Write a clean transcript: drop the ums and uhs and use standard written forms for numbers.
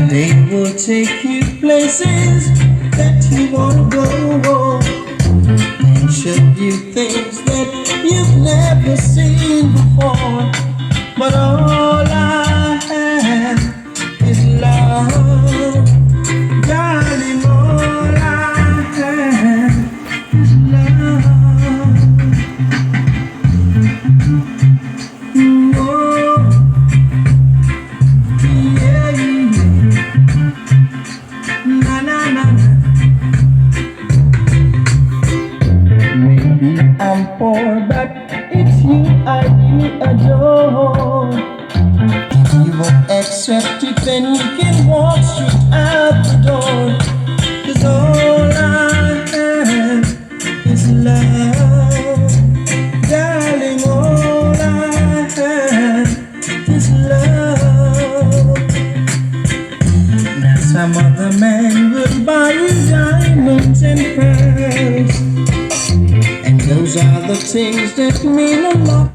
They will take you places that you won't go, and show you things that you've never seen before. But all I have is love, darling. All I have is love. Oh, yeah, yeah. Na na na na. Maybe I'm poor, but it's you I really adore. If you won't accept it, then you can walk straight out the door. 'Cause all I have is love, darling. All I have is love. Now some other man will buy you diamonds and pearls, and those are the things that mean a lot.